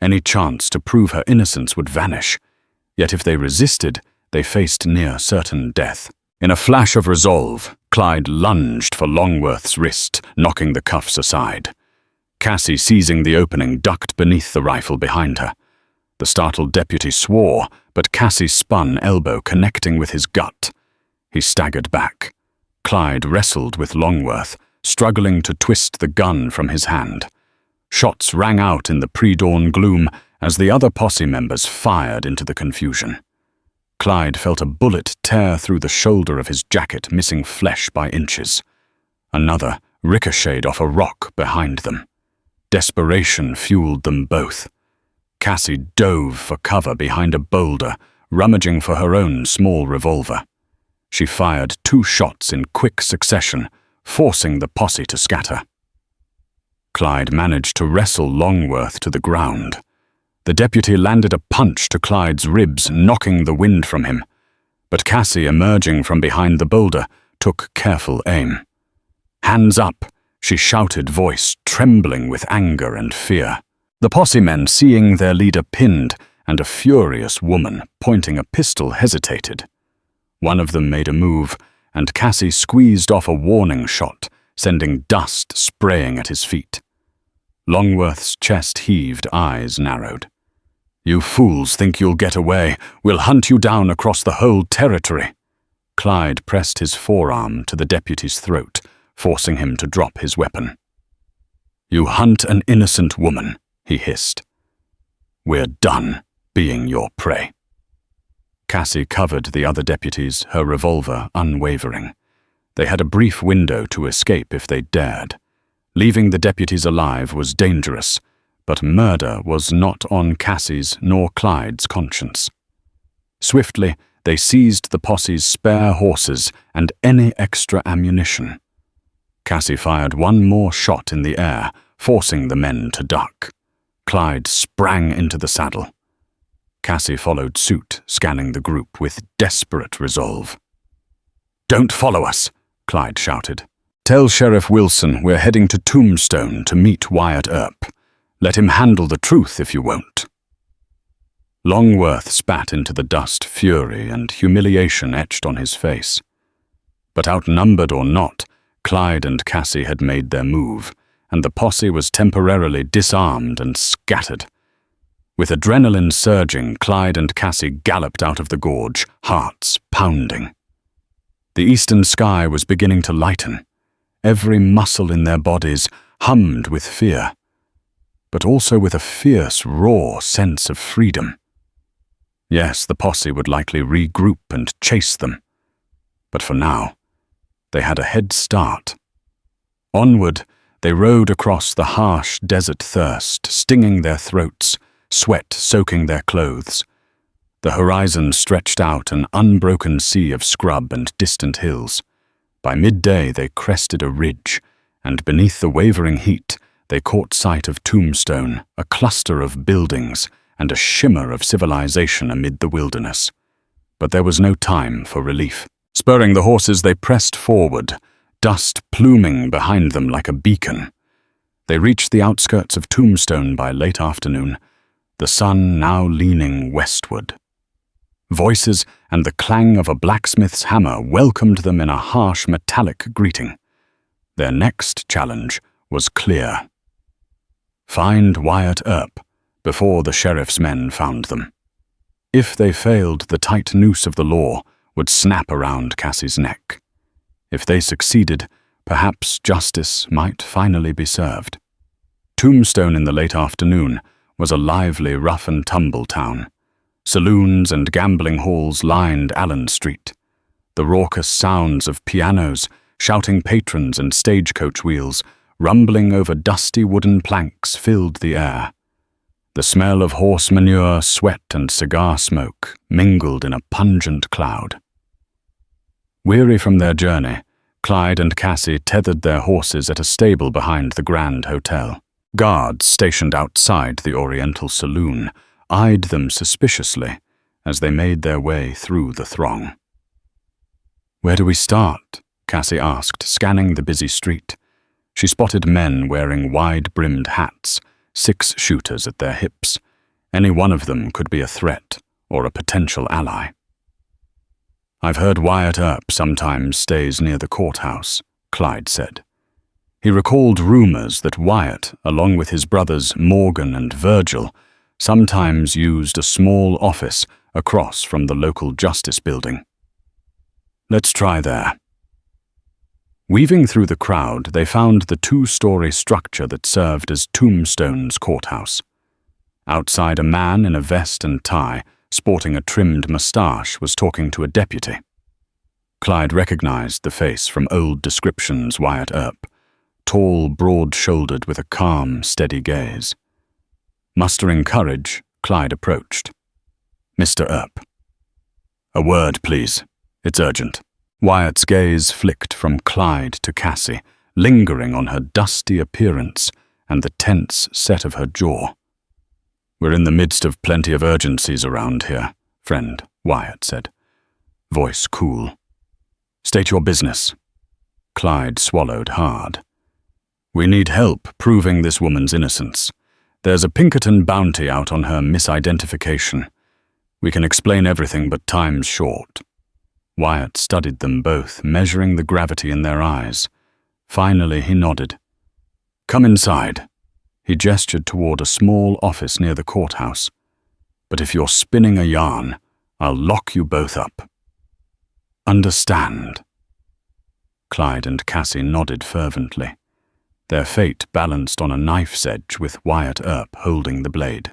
Any chance to prove her innocence would vanish. Yet if they resisted, they faced near certain death. In a flash of resolve, Clyde lunged for Longworth's wrist, knocking the cuffs aside. Cassie, seizing the opening, ducked beneath the rifle behind her. The startled deputy swore, but Cassie spun, elbow connecting with his gut. He staggered back. Clyde wrestled with Longworth, struggling to twist the gun from his hand. Shots rang out in the pre-dawn gloom, as the other posse members fired into the confusion. Clyde felt a bullet tear through the shoulder of his jacket, missing flesh by inches. Another ricocheted off a rock behind them. Desperation fueled them both. Cassie dove for cover behind a boulder, rummaging for her own small revolver. She fired 2 shots in quick succession, forcing the posse to scatter. Clyde managed to wrestle Longworth to the ground. The deputy landed a punch to Clyde's ribs, knocking the wind from him. But Cassie, emerging from behind the boulder, took careful aim. "Hands up!" she shouted, voice trembling with anger and fear. The posse men, seeing their leader pinned and a furious woman pointing a pistol, hesitated. One of them made a move, and Cassie squeezed off a warning shot, sending dust spraying at his feet. Longworth's chest heaved, eyes narrowed. "You fools think you'll get away. We'll hunt you down across the whole territory." Clyde pressed his forearm to the deputy's throat, forcing him to drop his weapon. "You hunt an innocent woman," he hissed. "We're done being your prey." Cassie covered the other deputies, her revolver unwavering. They had a brief window to escape if they dared. Leaving the deputies alive was dangerous, but murder was not on Cassie's nor Clyde's conscience. Swiftly, they seized the posse's spare horses and any extra ammunition. Cassie fired one more shot in the air, forcing the men to duck. Clyde sprang into the saddle. Cassie followed suit, scanning the group with desperate resolve. "Don't follow us," Clyde shouted. "Tell Sheriff Wilson we're heading to Tombstone to meet Wyatt Earp. Let him handle the truth if you won't." Longworth spat into the dust, fury and humiliation etched on his face. But outnumbered or not, Clyde and Cassie had made their move, and the posse was temporarily disarmed and scattered. With adrenaline surging, Clyde and Cassie galloped out of the gorge, hearts pounding. The eastern sky was beginning to lighten. Every muscle in their bodies hummed with fear, but also with a fierce, raw sense of freedom. Yes, the posse would likely regroup and chase them, but for now, they had a head start. Onward, they rode across the harsh desert thirst, stinging their throats, sweat soaking their clothes. The horizon stretched out an unbroken sea of scrub and distant hills. By midday, they crested a ridge, and beneath the wavering heat, they caught sight of Tombstone, a cluster of buildings, and a shimmer of civilization amid the wilderness. But there was no time for relief. Spurring the horses, they pressed forward, dust pluming behind them like a beacon. They reached the outskirts of Tombstone by late afternoon, the sun now leaning westward. Voices and the clang of a blacksmith's hammer welcomed them in a harsh metallic greeting. Their next challenge was clear. Find Wyatt Earp before the sheriff's men found them. If they failed, the tight noose of the law would snap around Cassie's neck. If they succeeded, perhaps justice might finally be served. Tombstone in the late afternoon was a lively rough-and-tumble town. Saloons and gambling halls lined Allen Street. The raucous sounds of pianos, shouting patrons and stagecoach wheels, rumbling over dusty wooden planks filled the air. The smell of horse manure, sweat, and cigar smoke mingled in a pungent cloud. Weary from their journey, Clyde and Cassie tethered their horses at a stable behind the Grand Hotel. Guards stationed outside the Oriental Saloon eyed them suspiciously as they made their way through the throng. "Where do we start?" Cassie asked, scanning the busy street. She spotted men wearing wide-brimmed hats, 6-shooters at their hips. Any one of them could be a threat or a potential ally. "I've heard Wyatt Earp sometimes stays near the courthouse," Clyde said. He recalled rumors that Wyatt, along with his brothers Morgan and Virgil, sometimes used a small office across from the local justice building. "Let's try there." Weaving through the crowd, they found the 2-story structure that served as Tombstone's courthouse. Outside, a man in a vest and tie, sporting a trimmed moustache, was talking to a deputy. Clyde recognized the face from old descriptions. Wyatt Earp, tall, broad-shouldered, with a calm, steady gaze. Mustering courage, Clyde approached. "Mr. Earp." "A word, please. It's urgent." Wyatt's gaze flicked from Clyde to Cassie, lingering on her dusty appearance and the tense set of her jaw. "We're in the midst of plenty of urgencies around here, friend," Wyatt said, voice cool. "State your business." Clyde swallowed hard. "We need help proving this woman's innocence. There's a Pinkerton bounty out on her misidentification. We can explain everything, but time's short." Wyatt studied them both, measuring the gravity in their eyes. Finally, he nodded. "Come inside." He gestured toward a small office near the courthouse. "But if you're spinning a yarn, I'll lock you both up." "Understand." Clyde and Cassie nodded fervently. Their fate balanced on a knife's edge, with Wyatt Earp holding the blade.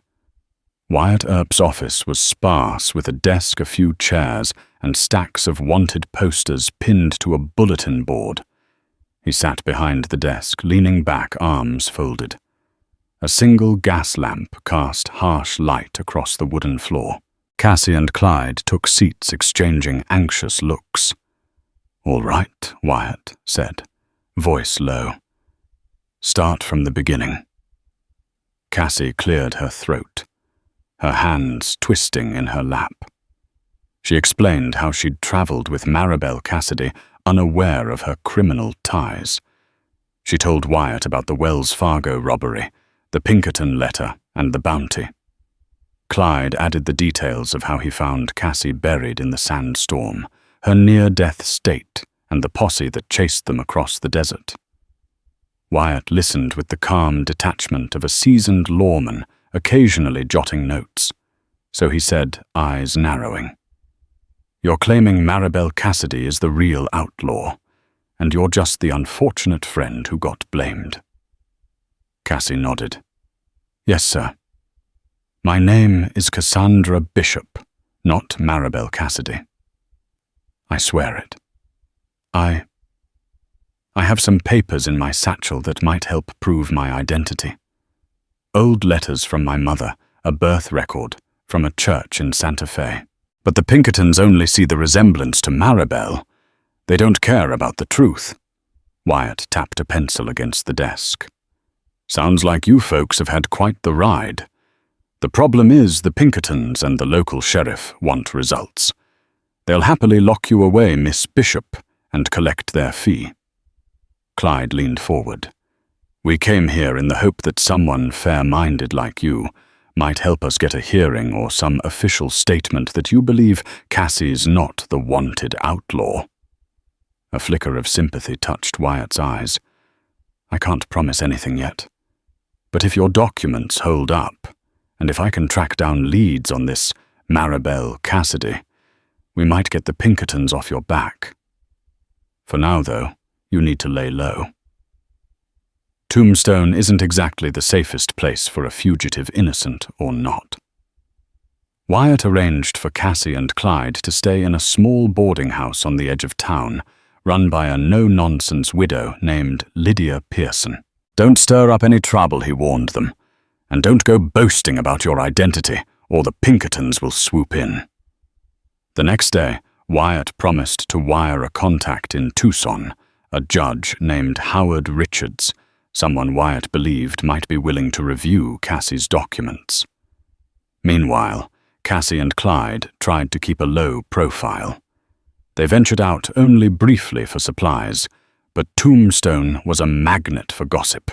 Wyatt Earp's office was sparse, with a desk, a few chairs, and stacks of wanted posters pinned to a bulletin board. He sat behind the desk, leaning back, arms folded. A single gas lamp cast harsh light across the wooden floor. Cassie and Clyde took seats, exchanging anxious looks. "All right," Wyatt said, voice low. "Start from the beginning." Cassie cleared her throat, her hands twisting in her lap. She explained how she'd traveled with Maribel Cassidy, unaware of her criminal ties. She told Wyatt about the Wells Fargo robbery, the Pinkerton letter, and the bounty. Clyde added the details of how he found Cassie buried in the Sandstorm, her near-death state, and the posse that chased them across the desert. Wyatt listened with the calm detachment of a seasoned lawman, occasionally jotting notes. So he said, eyes narrowing, "You're claiming Maribel Cassidy is the real outlaw, and you're just the unfortunate friend who got blamed." Cassie nodded. "Yes, sir. My name is Cassandra Bishop, not Maribel Cassidy. I swear it. I have some papers in my satchel that might help prove my identity. Old letters from my mother, a birth record from a church in Santa Fe. But the Pinkertons only see the resemblance to Maribel. They don't care about the truth." Wyatt tapped a pencil against the desk. "Sounds like you folks have had quite the ride. The problem is the Pinkertons and the local sheriff want results. They'll happily lock you away, Miss Bishop, and collect their fee." Clyde leaned forward. "We came here in the hope that someone fair-minded like you might help us get a hearing or some official statement that you believe Cassie's not the wanted outlaw." A flicker of sympathy touched Wyatt's eyes. "I can't promise anything yet. But if your documents hold up, and if I can track down leads on this Maribel Cassidy, we might get the Pinkertons off your back. For now, though, you need to lay low. Tombstone isn't exactly the safest place for a fugitive, innocent or not." Wyatt arranged for Cassie and Clyde to stay in a small boarding house on the edge of town, run by a no-nonsense widow named Lydia Pearson. "Don't stir up any trouble," he warned them, "and don't go boasting about your identity, or the Pinkertons will swoop in." The next day, Wyatt promised to wire a contact in Tucson, a judge named Howard Richards, someone Wyatt believed might be willing to review Cassie's documents. Meanwhile, Cassie and Clyde tried to keep a low profile. They ventured out only briefly for supplies, but Tombstone was a magnet for gossip.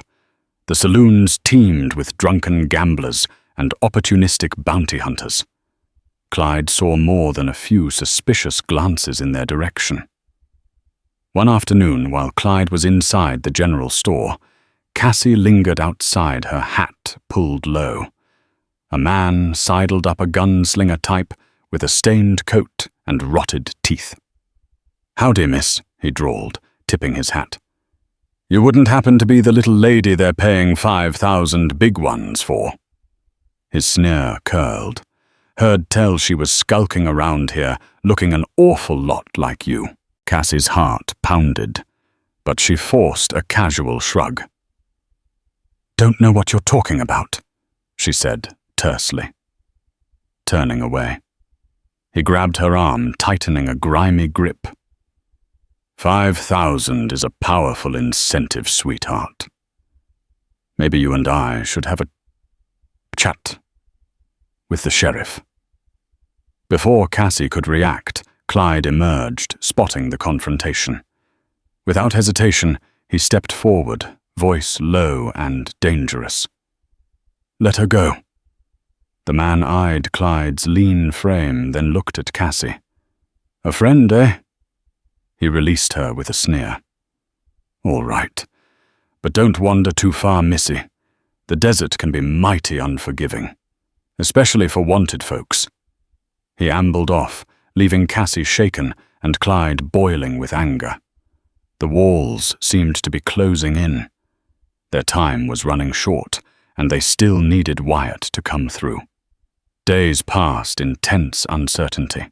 The saloons teemed with drunken gamblers and opportunistic bounty hunters. Clyde saw more than a few suspicious glances in their direction. One afternoon, while Clyde was inside the general store, Cassie lingered outside, her hat pulled low. A man sidled up, a gunslinger type with a stained coat and rotted teeth. "Howdy, miss," he drawled, tipping his hat. "You wouldn't happen to be the little lady they're paying 5,000 big ones for?" His sneer curled. "Heard tell she was skulking around here, looking an awful lot like you." Cassie's heart pounded, but she forced a casual shrug. "Don't know what you're talking about," she said tersely, turning away. He grabbed her arm, tightening a grimy grip. 5,000 is a powerful incentive, sweetheart. Maybe you and I should have a chat with the sheriff." Before Cassie could react, Clyde emerged, spotting the confrontation. Without hesitation, he stepped forward, voice low and dangerous. "Let her go." The man eyed Clyde's lean frame, then looked at Cassie. "A friend, eh?" He released her with a sneer. "All right. But don't wander too far, Missy. The desert can be mighty unforgiving, especially for wanted folks." He ambled off, leaving Cassie shaken and Clyde boiling with anger. The walls seemed to be closing in. Their time was running short, and they still needed Wyatt to come through. Days passed in tense uncertainty.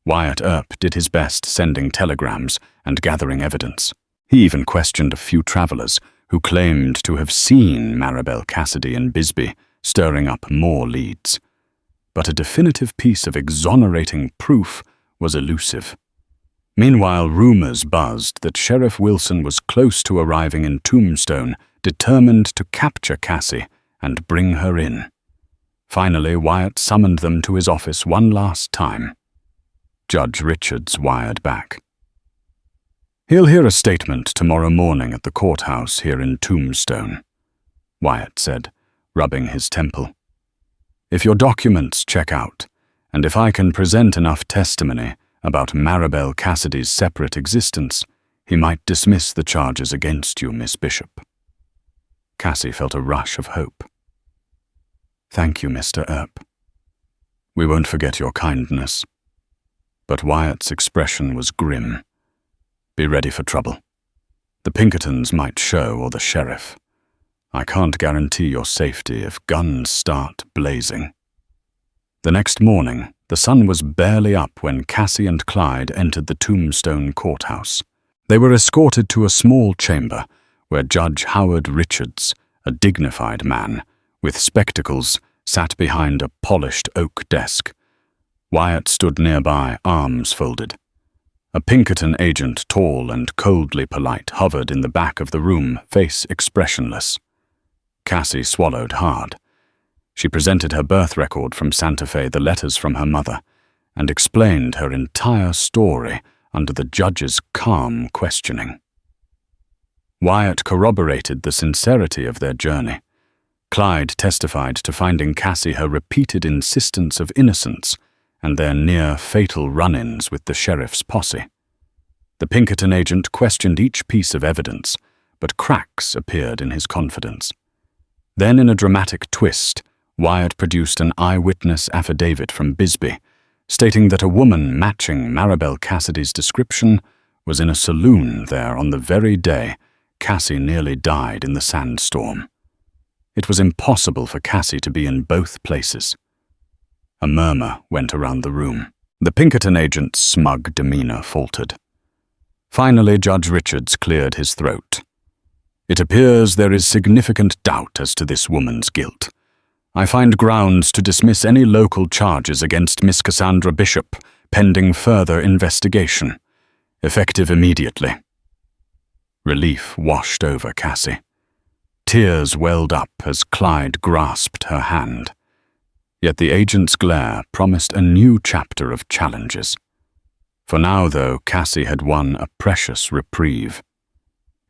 Wyatt Earp did his best sending telegrams and gathering evidence. He even questioned a few travelers who claimed to have seen Maribel Cassidy in Bisbee, stirring up more leads. But a definitive piece of exonerating proof was elusive. Meanwhile, rumors buzzed that Sheriff Wilson was close to arriving in Tombstone, determined to capture Cassie and bring her in. Finally, Wyatt summoned them to his office one last time. Judge Richards wired back. "He'll hear a statement tomorrow morning at the courthouse here in Tombstone," Wyatt said, rubbing his temple. "If your documents check out, and if I can present enough testimony about Maribel Cassidy's separate existence, he might dismiss the charges against you, Miss Bishop." Cassie felt a rush of hope. "Thank you, Mr. Earp. We won't forget your kindness." But Wyatt's expression was grim. "Be ready for trouble. The Pinkertons might show, or the sheriff. I can't guarantee your safety if guns start blazing." The next morning, the sun was barely up when Cassie and Clyde entered the Tombstone courthouse. They were escorted to a small chamber where Judge Howard Richards, a dignified man, with spectacles, sat behind a polished oak desk. Wyatt stood nearby, arms folded. A Pinkerton agent, tall and coldly polite, hovered in the back of the room, face expressionless. Cassie swallowed hard. She presented her birth record from Santa Fe, the letters from her mother, and explained her entire story under the judge's calm questioning. Wyatt corroborated the sincerity of their journey. Clyde testified to finding Cassie her repeated insistence of innocence and their near-fatal run-ins with the sheriff's posse. The Pinkerton agent questioned each piece of evidence, but cracks appeared in his confidence. Then, in a dramatic twist, Wyatt produced an eyewitness affidavit from Bisbee, stating that a woman matching Maribel Cassidy's description was in a saloon there on the very day Cassie nearly died in the Sandstorm. It was impossible for Cassie to be in both places. A murmur went around the room. The Pinkerton agent's smug demeanor faltered. Finally, Judge Richards cleared his throat. "It appears there is significant doubt as to this woman's guilt. I find grounds to dismiss any local charges against Miss Cassandra Bishop, pending further investigation, effective immediately." Relief washed over Cassie. Tears welled up as Clyde grasped her hand. Yet the agent's glare promised a new chapter of challenges. For now, though, Cassie had won a precious reprieve.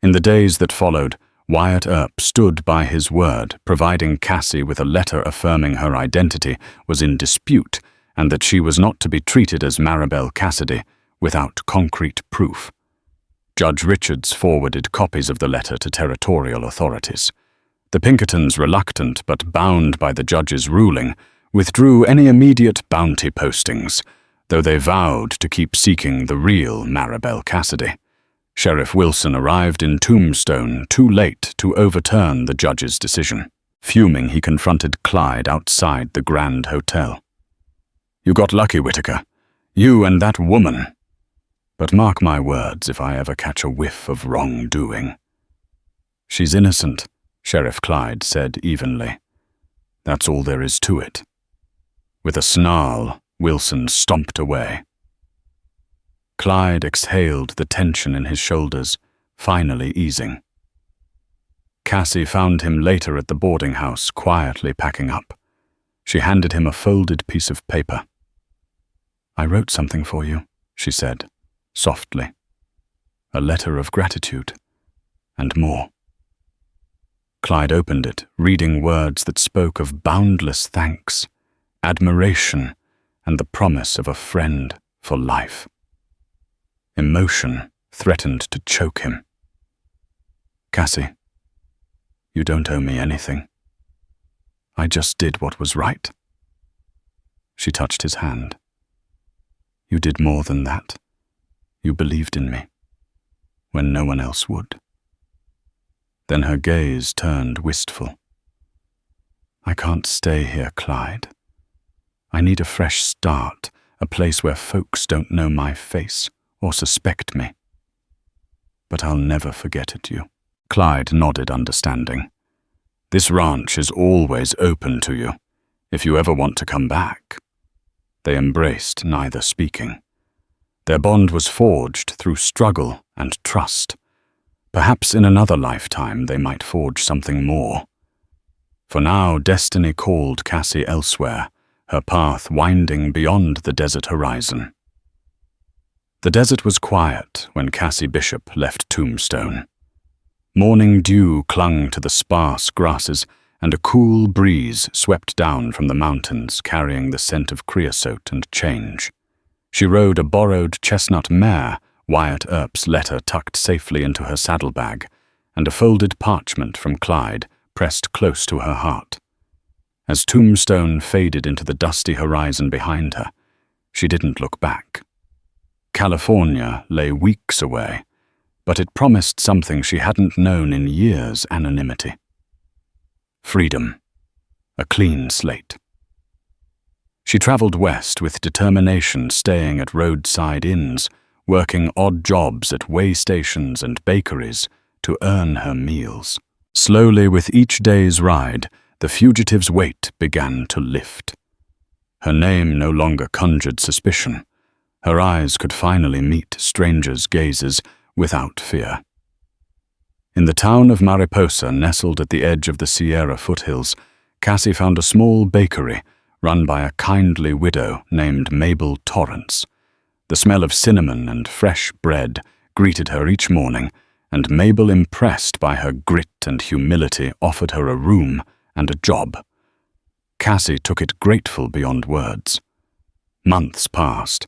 In the days that followed, Wyatt Earp stood by his word, providing Cassie with a letter affirming her identity was in dispute and that she was not to be treated as Maribel Cassidy without concrete proof. Judge Richards forwarded copies of the letter to territorial authorities. The Pinkertons, reluctant but bound by the judge's ruling, withdrew any immediate bounty postings, though they vowed to keep seeking the real Maribel Cassidy. Sheriff Wilson arrived in Tombstone too late to overturn the judge's decision. Fuming, he confronted Clyde outside the Grand Hotel. "You got lucky, Whitaker. You and that woman. But mark my words if I ever catch a whiff of wrongdoing." "She's innocent," Sheriff Clyde said evenly. "That's all there is to it." With a snarl, Wilson stomped away. Clyde exhaled the tension in his shoulders, finally easing. Cassie found him later at the boarding house, quietly packing up. She handed him a folded piece of paper. "I wrote something for you," she said, softly. "A letter of gratitude, and more." Clyde opened it, reading words that spoke of boundless thanks, admiration, and the promise of a friend for life. Emotion threatened to choke him. "Cassie, you don't owe me anything. I just did what was right." She touched his hand. "You did more than that. You believed in me, when no one else would." Then her gaze turned wistful. "I can't stay here, Clyde. I need a fresh start, a place where folks don't know my face or suspect me. But I'll never forget it, you." Clyde nodded understanding. "This ranch is always open to you, if you ever want to come back." They embraced, neither speaking. Their bond was forged through struggle and trust. Perhaps in another lifetime they might forge something more. For now, destiny called Cassie elsewhere, her path winding beyond the desert horizon. The desert was quiet when Cassie Bishop left Tombstone. Morning dew clung to the sparse grasses, and a cool breeze swept down from the mountains, carrying the scent of creosote and change. She rode a borrowed chestnut mare, Wyatt Earp's letter tucked safely into her saddlebag, and a folded parchment from Clyde pressed close to her heart. As Tombstone faded into the dusty horizon behind her, she didn't look back. California lay weeks away, but it promised something she hadn't known in years' anonymity. Freedom. A clean slate. She traveled west with determination, staying at roadside inns, working odd jobs at way stations and bakeries to earn her meals. Slowly, with each day's ride, the fugitive's weight began to lift. Her name no longer conjured suspicion. Her eyes could finally meet strangers' gazes without fear. In the town of Mariposa, nestled at the edge of the Sierra foothills, Cassie found a small bakery run by a kindly widow named Mabel Torrance. The smell of cinnamon and fresh bread greeted her each morning, and Mabel, impressed by her grit and humility, offered her a room and a job. Cassie took it grateful beyond words. Months passed.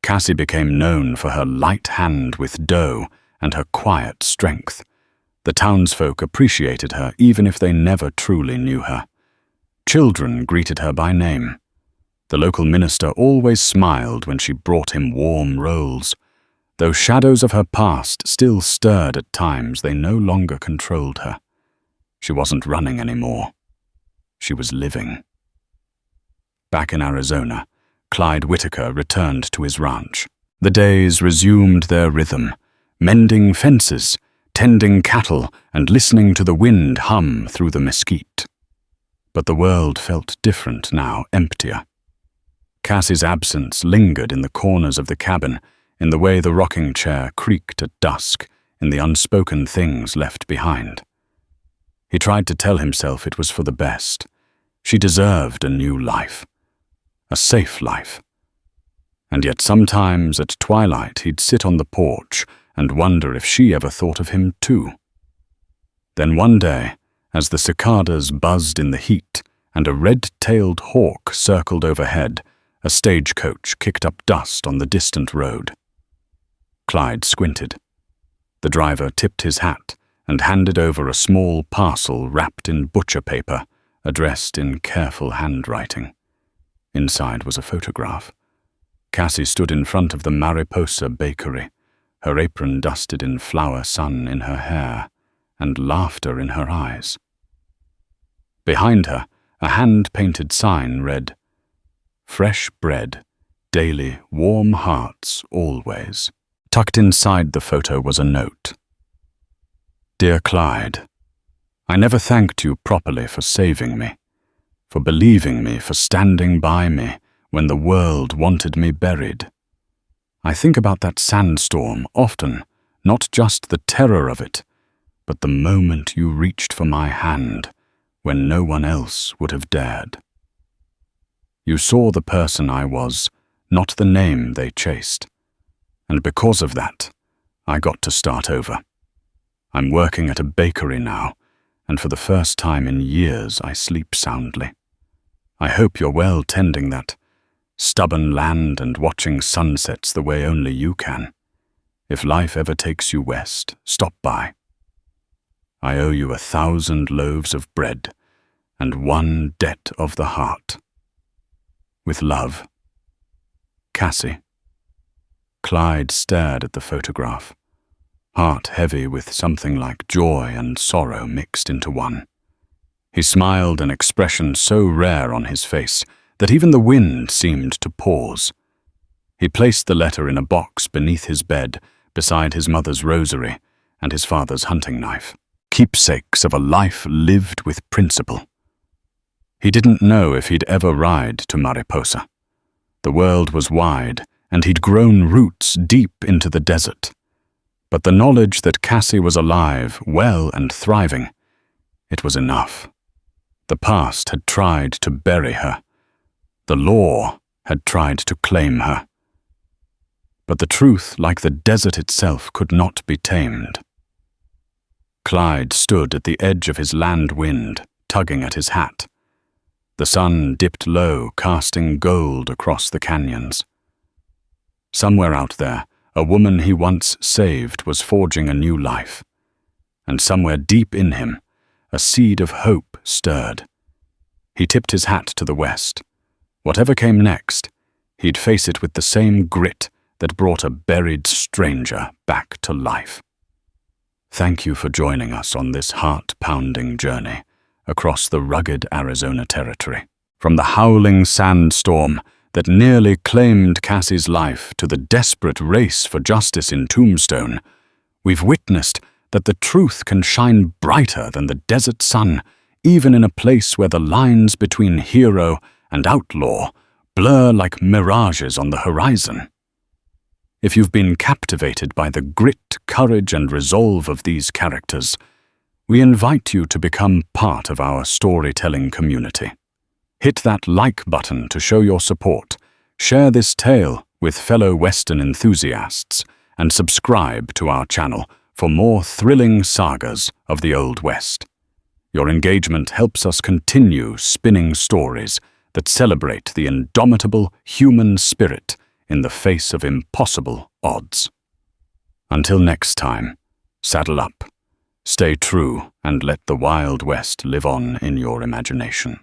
Cassie became known for her light hand with dough and her quiet strength. The townsfolk appreciated her even if they never truly knew her. Children greeted her by name. The local minister always smiled when she brought him warm rolls. Though shadows of her past still stirred at times, they no longer controlled her. She wasn't running anymore. She was living. Back in Arizona, Clyde Whitaker returned to his ranch. The days resumed their rhythm, mending fences, tending cattle, and listening to the wind hum through the mesquite. But the world felt different now, emptier. Cassie's absence lingered in the corners of the cabin, in the way the rocking chair creaked at dusk, in the unspoken things left behind. He tried to tell himself it was for the best. She deserved a new life. A safe life. And yet sometimes at twilight he'd sit on the porch and wonder if she ever thought of him too. Then one day, as the cicadas buzzed in the heat and a red-tailed hawk circled overhead, a stagecoach kicked up dust on the distant road. Clyde squinted. The driver tipped his hat and handed over a small parcel wrapped in butcher paper, addressed in careful handwriting. Inside was a photograph. Cassie stood in front of the Mariposa bakery, her apron dusted in flower sun in her hair, and laughter in her eyes. Behind her, a hand-painted sign read, "Fresh bread, daily, warm hearts, always." Tucked inside the photo was a note. "Dear Clyde, I never thanked you properly for saving me, for believing me, for standing by me when the world wanted me buried. I think about that sandstorm often, not just the terror of it, but the moment you reached for my hand when no one else would have dared. You saw the person I was, not the name they chased. And because of that, I got to start over. I'm working at a bakery now, and for the first time in years I sleep soundly. I hope you're well tending that stubborn land and watching sunsets the way only you can. If life ever takes you west, stop by. I owe you 1,000 loaves of bread and 1 debt of the heart. With love, Cassie." Clyde stared at the photograph, heart heavy with something like joy and sorrow mixed into one. He smiled, an expression so rare on his face that even the wind seemed to pause. He placed the letter in a box beneath his bed, beside his mother's rosary and his father's hunting knife, keepsakes of a life lived with principle. He didn't know if he'd ever ride to Mariposa. The world was wide, and he'd grown roots deep into the desert. But the knowledge that Cassie was alive, well and thriving, it was enough. The past had tried to bury her. The law had tried to claim her. But the truth, like the desert itself, could not be tamed. Clyde stood at the edge of his land wind, tugging at his hat. The sun dipped low, casting gold across the canyons. Somewhere out there, a woman he once saved was forging a new life. And somewhere deep in him, a seed of hope stirred. He tipped his hat to the west. Whatever came next, he'd face it with the same grit that brought a buried stranger back to life. Thank you for joining us on this heart-pounding journey across the rugged Arizona territory. From the howling sandstorm that nearly claimed Cassie's life to the desperate race for justice in Tombstone, we've witnessed that the truth can shine brighter than the desert sun, even in a place where the lines between hero and outlaw blur like mirages on the horizon. If you've been captivated by the grit, courage, and resolve of these characters, we invite you to become part of our storytelling community. Hit that like button to show your support, share this tale with fellow Western enthusiasts, and subscribe to our channel for more thrilling sagas of the Old West. Your engagement helps us continue spinning stories that celebrate the indomitable human spirit in the face of impossible odds. Until next time, saddle up, stay true, and let the Wild West live on in your imagination.